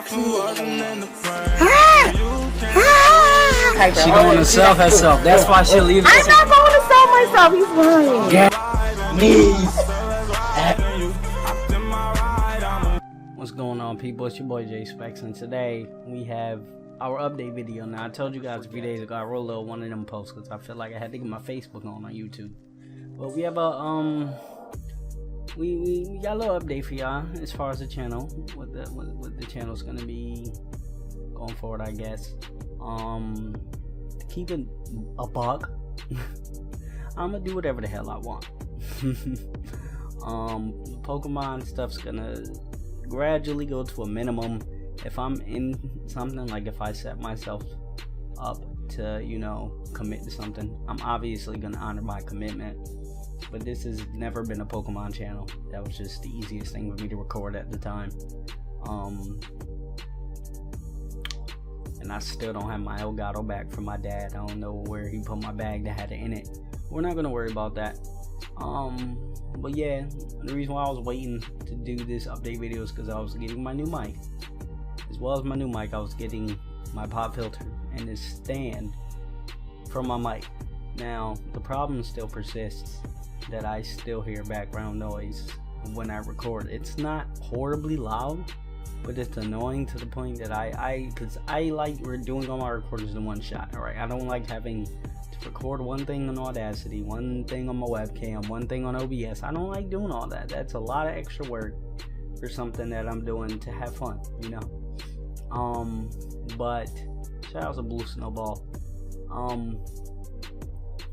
She going to sell herself. That's why she'll leave. I'm not going to sell myself. He's lying. What's going on, people? It's your boy J Specs, and today we have our update video. Now, I told you guys a few days ago I wrote a little one of them posts because I felt like I had to get my Facebook on YouTube. But we have a we got a little update for y'all as far as the channel, what the channel's gonna be going forward, I guess. To keep it a buck, I'm gonna do whatever the hell I want. Pokemon stuff's gonna gradually go to a minimum. If I'm in something, like if I set myself up to, you know, commit to something, I'm obviously gonna honor my commitment. But this has never been a Pokemon channel. That was just the easiest thing for me to record at the time. And I still don't have my Elgato back from my dad. I don't know where he put my bag that had it in it. We're not gonna worry about that. But yeah, the reason why I was waiting to do this update video is because I was getting my new mic. As well as my new mic, I was getting my pop filter and this stand for my mic. Now, the problem still persists that I still hear background noise when I record. It's not horribly loud, but it's annoying to the point that because I like doing all my recordings in one shot. Alright, I don't like having to record one thing on Audacity, one thing on my webcam, one thing on OBS. I don't like doing all that. That's a lot of extra work for something that I'm doing to have fun, you know. But shout out to Blue Snowball.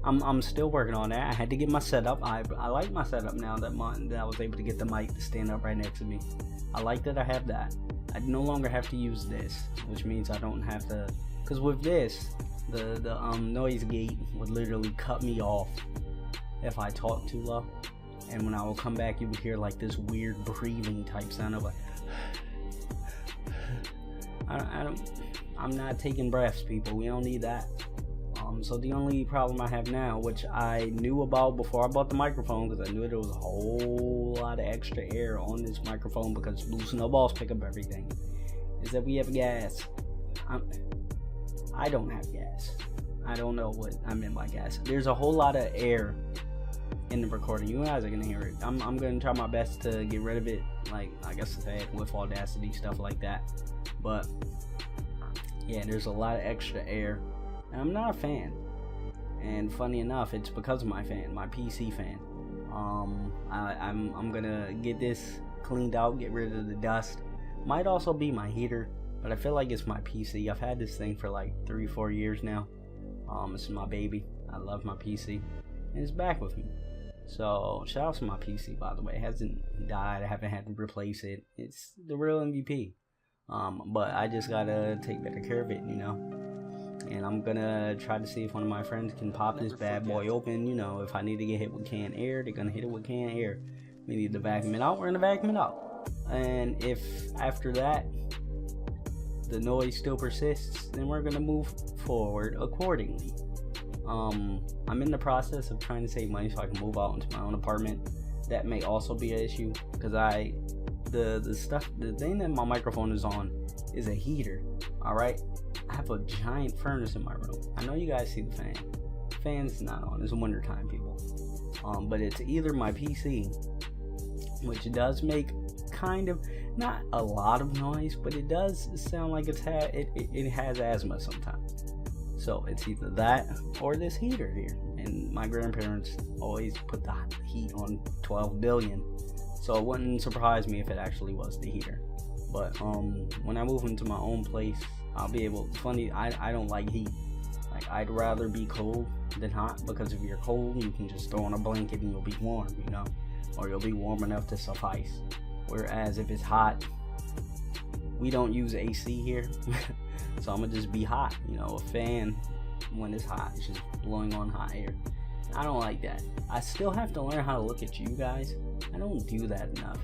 I'm still working on that. I had to get my setup. I like my setup now that I was able to get the mic to stand up right next to me. I like that I have that. I no longer have to use this, which means I don't have to, because with this, the noise gate would literally cut me off if I talk too low. And when I would come back, you would hear like this weird breathing type sound of like I'm not taking breaths, people. We don't need that. So the only problem I have now, which I knew about before I bought the microphone, because I knew there was a whole lot of extra air on this microphone because Blue Snowballs pick up everything, is that we have gas. I don't have gas. I don't know what I meant by gas. There's a whole lot of air in the recording. You guys are gonna hear it. I'm gonna try my best to get rid of it, like I guess I said, with Audacity, stuff like that. But yeah, there's a lot of extra air. And I'm not a fan, and funny enough, it's because of my PC fan. I'm gonna get this cleaned out, get rid of the dust. Might also be my heater, but I feel like it's my PC. I've had this thing for like 3-4 years now. It's my baby. I love my PC, and it's back with me. So shout out to my PC, by the way. It hasn't died. I haven't had to replace it. It's the real MVP. But I just gotta take better care of it, you know. And I'm gonna try to see if one of my friends can pop this bad boy open. You know, if I need to get hit with canned air, they're gonna hit it with canned air. We need to vacuum it out, we're gonna vacuum it out. And if after that the noise still persists, then we're gonna move forward accordingly. I'm in the process of trying to save money so I can move out into my own apartment. That may also be an issue, because the thing that my microphone is on is a heater. Alright, I have a giant furnace in my room. I know you guys see the fan. The fan's not on. It's winter time, people. But it's either my PC, which does make kind of, not a lot of noise, but it does sound like it has asthma sometimes. So it's either that or this heater here. And my grandparents always put the heat on 12 billion. So it wouldn't surprise me if it actually was the heater. But when I move into my own place, I'll be able. Funny, I don't like heat. Like, I'd rather be cold than hot, because if you're cold, you can just throw on a blanket and you'll be warm, you know, or you'll be warm enough to suffice. Whereas if it's hot, we don't use AC here, so I'm gonna just be hot. You know, a fan when it's hot, it's just blowing on hot air. I don't like that. I still have to learn how to look at you guys. I don't do that enough.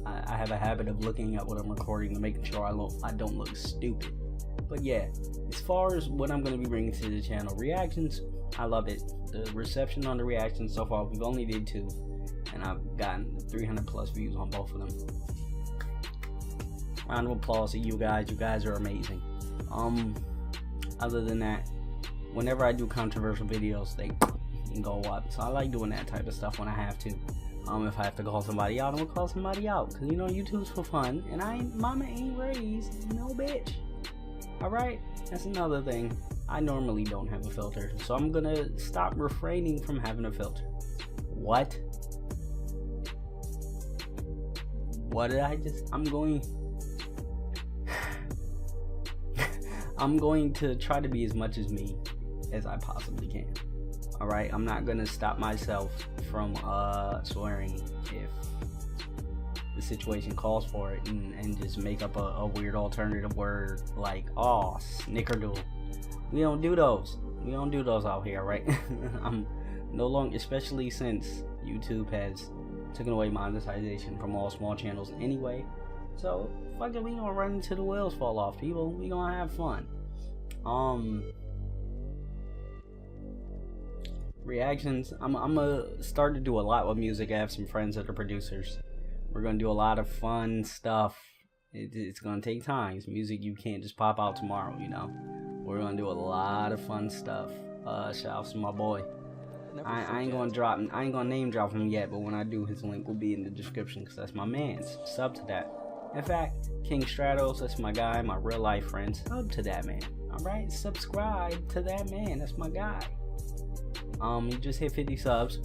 I have a habit of looking at what I'm recording to make sure I don't look stupid. But yeah, as far as what I'm going to be bringing to the channel, reactions, I love it. The reception on the reactions so far, we've only did 2, and I've gotten 300 plus views on both of them. Round of applause to you guys. You guys are amazing. Other than that, whenever I do controversial videos, they go up. So I like doing that type of stuff when I have to. If I have to call somebody out, I'm gonna call somebody out. Cause you know YouTube's for fun, and mama ain't raised no bitch. Alright? That's another thing. I normally don't have a filter, so I'm gonna stop refraining from having a filter. What? What did I just? I'm going to try to be as much as me as I possibly can. Alright? I'm not gonna stop myself from swearing if the situation calls for it, and just make up a weird alternative word like, oh, snickerdoodle. We don't do those. We don't do those out here, right? I'm no longer, especially since YouTube has taken away monetization from all small channels anyway. So fuck it, we gonna run until the wheels fall off, people. We gonna have fun. Reactions. I'm gonna start to do a lot with music. I have some friends that are producers. We're gonna do a lot of fun stuff. It's gonna take time. It's music you can't just pop out tomorrow, you know. We're gonna do a lot of fun stuff. Shout out to my boy. I ain't gonna name drop him yet, but when I do, his link will be in the description because that's my man's. Sub to that. In fact, King Stratos, that's my guy, my real life friend. Sub to that man. Alright? Subscribe to that man. That's my guy. He just hit 50 subs.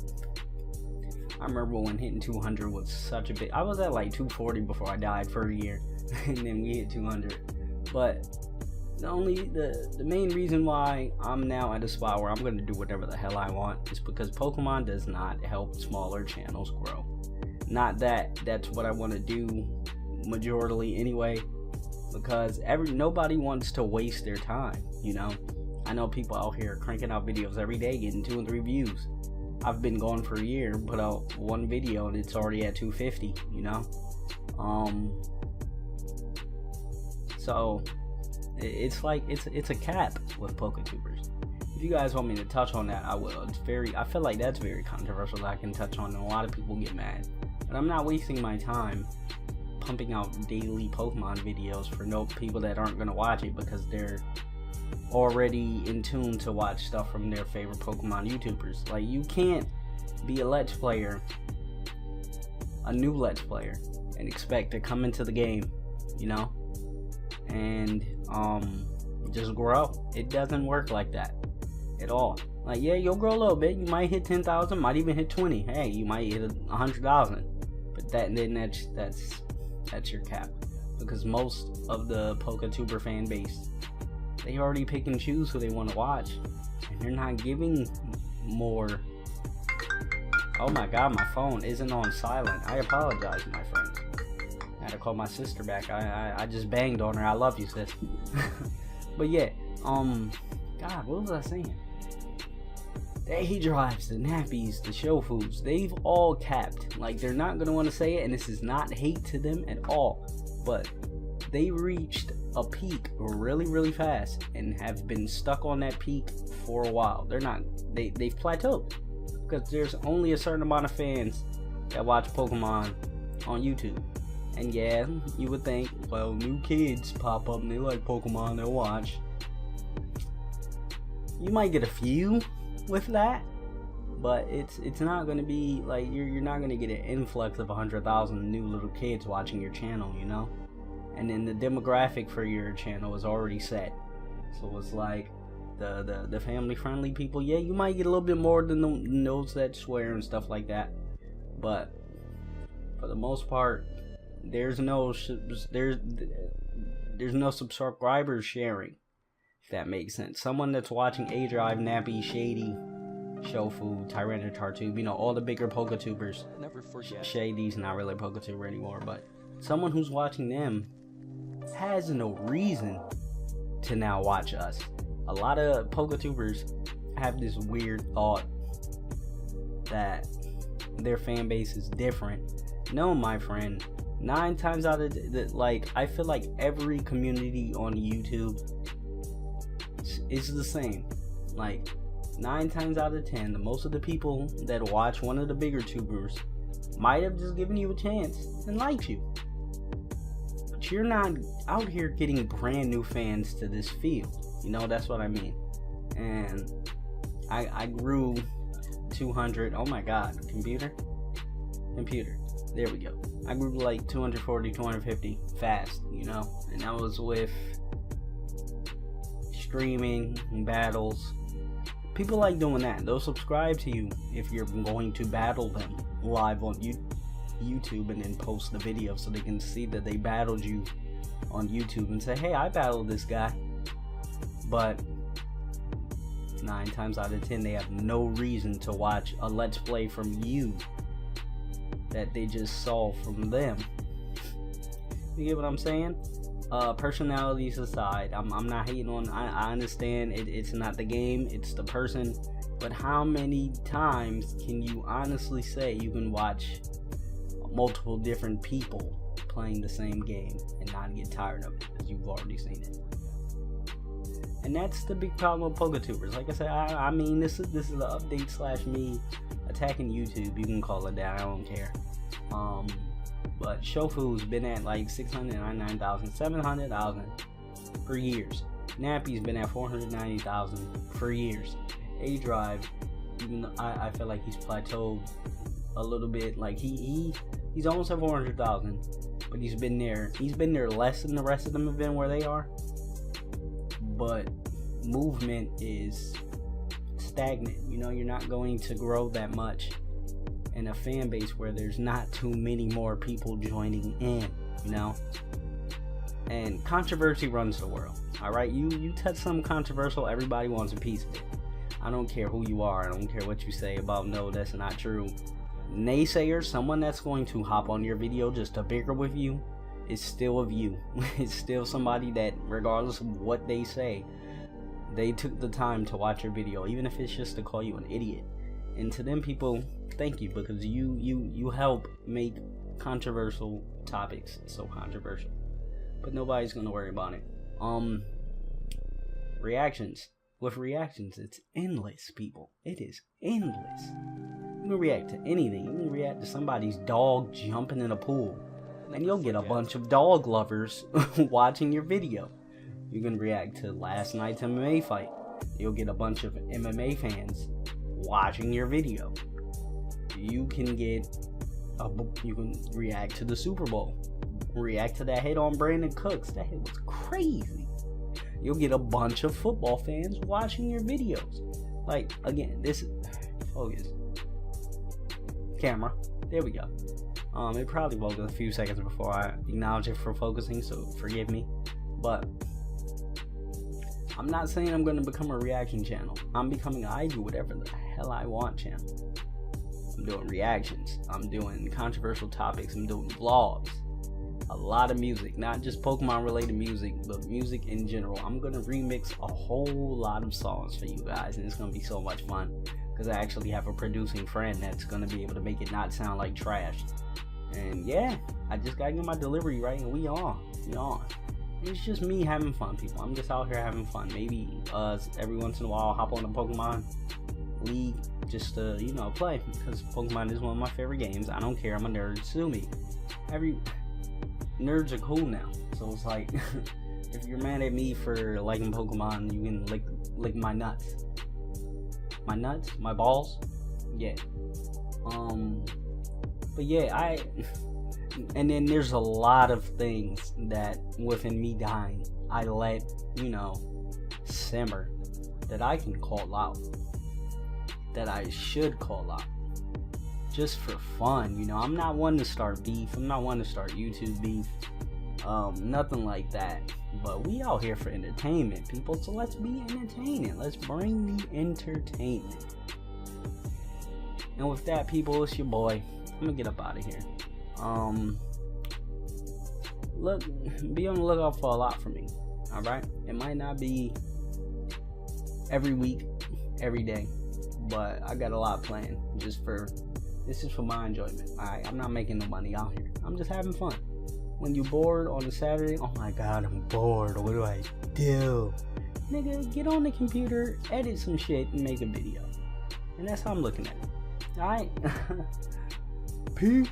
I remember when hitting 200 was such a big. I was at like 240 before I died for a year, and then we hit 200. But the main reason why I'm now at a spot where I'm gonna do whatever the hell I want is because Pokemon does not help smaller channels grow. Not that that's what I want to do majorly anyway, because nobody wants to waste their time. You know, I know people out here cranking out videos every day, getting 2 and 3 views. I've been going for a year, put out 1 video, and it's already at 250. You know, so it's like it's a cap with Poketubers. If you guys want me to touch on that, I will. I feel like that's very controversial that I can touch on, and a lot of people get mad. But I'm not wasting my time pumping out daily Pokemon videos for no people that aren't gonna watch it because they're already in tune to watch stuff from their favorite Pokemon YouTubers. Like, you can't be a Let's Player, a new Let's Player, and expect to come into the game, you know, and just grow. It doesn't work like that at all. Like, yeah, you'll grow a little bit. You might hit 10,000, might even hit 20. Hey, you might hit 100,000. But that's your cap, because most of the Poketuber fan base, they already pick and choose who they want to watch, and they're not giving more. Oh my god, my phone isn't on silent. I apologize, my friends. I had to call my sister back. I just banged on her. I love you, sis. But yeah, god, what was I saying? The A-Drives, the nappies, the show foods, they've all capped. Like, they're not gonna want to say it, and this is not hate to them at all, but they reached a peak really, really fast and have been stuck on that peak for a while. They've plateaued because there's only a certain amount of fans that watch Pokemon on YouTube. And yeah, you would think, well, new kids pop up and they like Pokemon, they'll watch. You might get a few with that, but it's not going to be like, you're not going to get an influx of 100,000 new little kids watching your channel, you know. And then the demographic for your channel is already set, so it's like the family friendly people. Yeah, you might get a little bit more than those that swear and stuff like that, but for the most part, there's no subscribers sharing, if that makes sense. Someone that's watching A-Drive, Nappy, Shady, Show Food, Tyranitartube, you know, all the bigger Poketubers. Never forget. Shady's not really a Poketuber anymore, but someone who's watching them has no reason to now watch us. A lot of Poketubers have this weird thought that their fan base is different. No, my friend. 9 times out of like, I feel like every community on YouTube is the same. Like, 9 times out of 10, most of the people that watch one of the bigger tubers might have just given you a chance and liked you. But but you're not out here getting brand new fans to this field. You know, that's what I mean. And I grew 200. Oh my God, computer. There we go. I grew like 240, 250 fast, you know, and that was with streaming and battles. People like doing that. They'll subscribe to you if you're going to battle them live on YouTube and then post the video so they can see that they battled you on YouTube and say, hey, I battled this guy. But 9 times out of 10 they have no reason to watch a let's play from you that they just saw from them. You get what I'm saying? Personalities aside, I'm not hating on. I understand it's not the game, it's the person. But how many times can you honestly say you can watch multiple different people playing the same game and not get tired of it because you've already seen it? And that's the big problem with Poketubers. Like I said, I mean, this is the update / me attacking YouTube. You can call it that. I don't care. But Shofu's been at like 699,000, 700,000 for years. Nappy's been at 490,000 for years. A Drive, even though I feel like he's plateaued a little bit. Like he's almost at 400,000, but he's been there. He's been there less than the rest of them have been where they are. But movement is stagnant. You know, you're not going to grow that much in a fan base where there's not too many more people joining in, you know. And controversy runs the world. Alright, you touch something controversial, everybody wants a piece of it. I don't care who you are, I don't care what you say about no, that's not true. Naysayers, someone that's going to hop on your video just to bicker with you, is still a view. It's still somebody that, regardless of what they say, they took the time to watch your video, even if it's just to call you an idiot. And to them people, thank you, because you help make controversial topics so controversial. But nobody's gonna worry about it. Reactions. With reactions, it's endless, people. It is endless. You can react to anything. You can react to somebody's dog jumping in a pool, and you'll get a bunch of dog lovers watching your video. You can react to last night's MMA fight. You'll get a bunch of MMA fans watching your video. You can react to the Super Bowl. React to that hit on Brandon Cooks. That hit was crazy. You'll get a bunch of football fans watching your videos. Like, again, this focus. Camera. There we go. It probably woke a few seconds before I acknowledge it for focusing, so forgive me. But I'm not saying I'm going to become a reaction channel. I'm becoming I do whatever the hell I want channel. I'm doing reactions. I'm doing controversial topics. I'm doing vlogs. A lot of music. Not just Pokemon related music, but music in general. I'm going to remix a whole lot of songs for you guys. And it's going to be so much fun. Because I actually have a producing friend that's going to be able to make it not sound like trash. And yeah, I just got to get my delivery right. And we on. It's just me having fun, people. I'm just out here having fun. Maybe every once in a while I'll hop on the Pokemon League just to, play. Because Pokemon is one of my favorite games. I don't care. I'm a nerd. Sue me. Nerds are cool now. So it's like, if you're mad at me for liking Pokemon, you can lick my nuts. My nuts? My balls? Yeah. But yeah, and then there's a lot of things that within me dying, I let, simmer, that I can call out, that I should call out, just for fun. I'm not one to start beef, I'm not one to start YouTube beef, nothing like that. But we out here for entertainment, people, so let's be entertaining. Let's bring the entertainment. And with that, people, it's your boy. I'm gonna get up out of here. Be on the lookout for a lot from me. Alright? It might not be every week, every day, but I got a lot planned. This is for my enjoyment. Alright? I'm not making no money out here. I'm just having fun. When you're bored on a Saturday, oh my god, I'm bored. What do I do? Nigga, get on the computer, edit some shit, and make a video. And that's how I'm looking at it. Alright? Peace.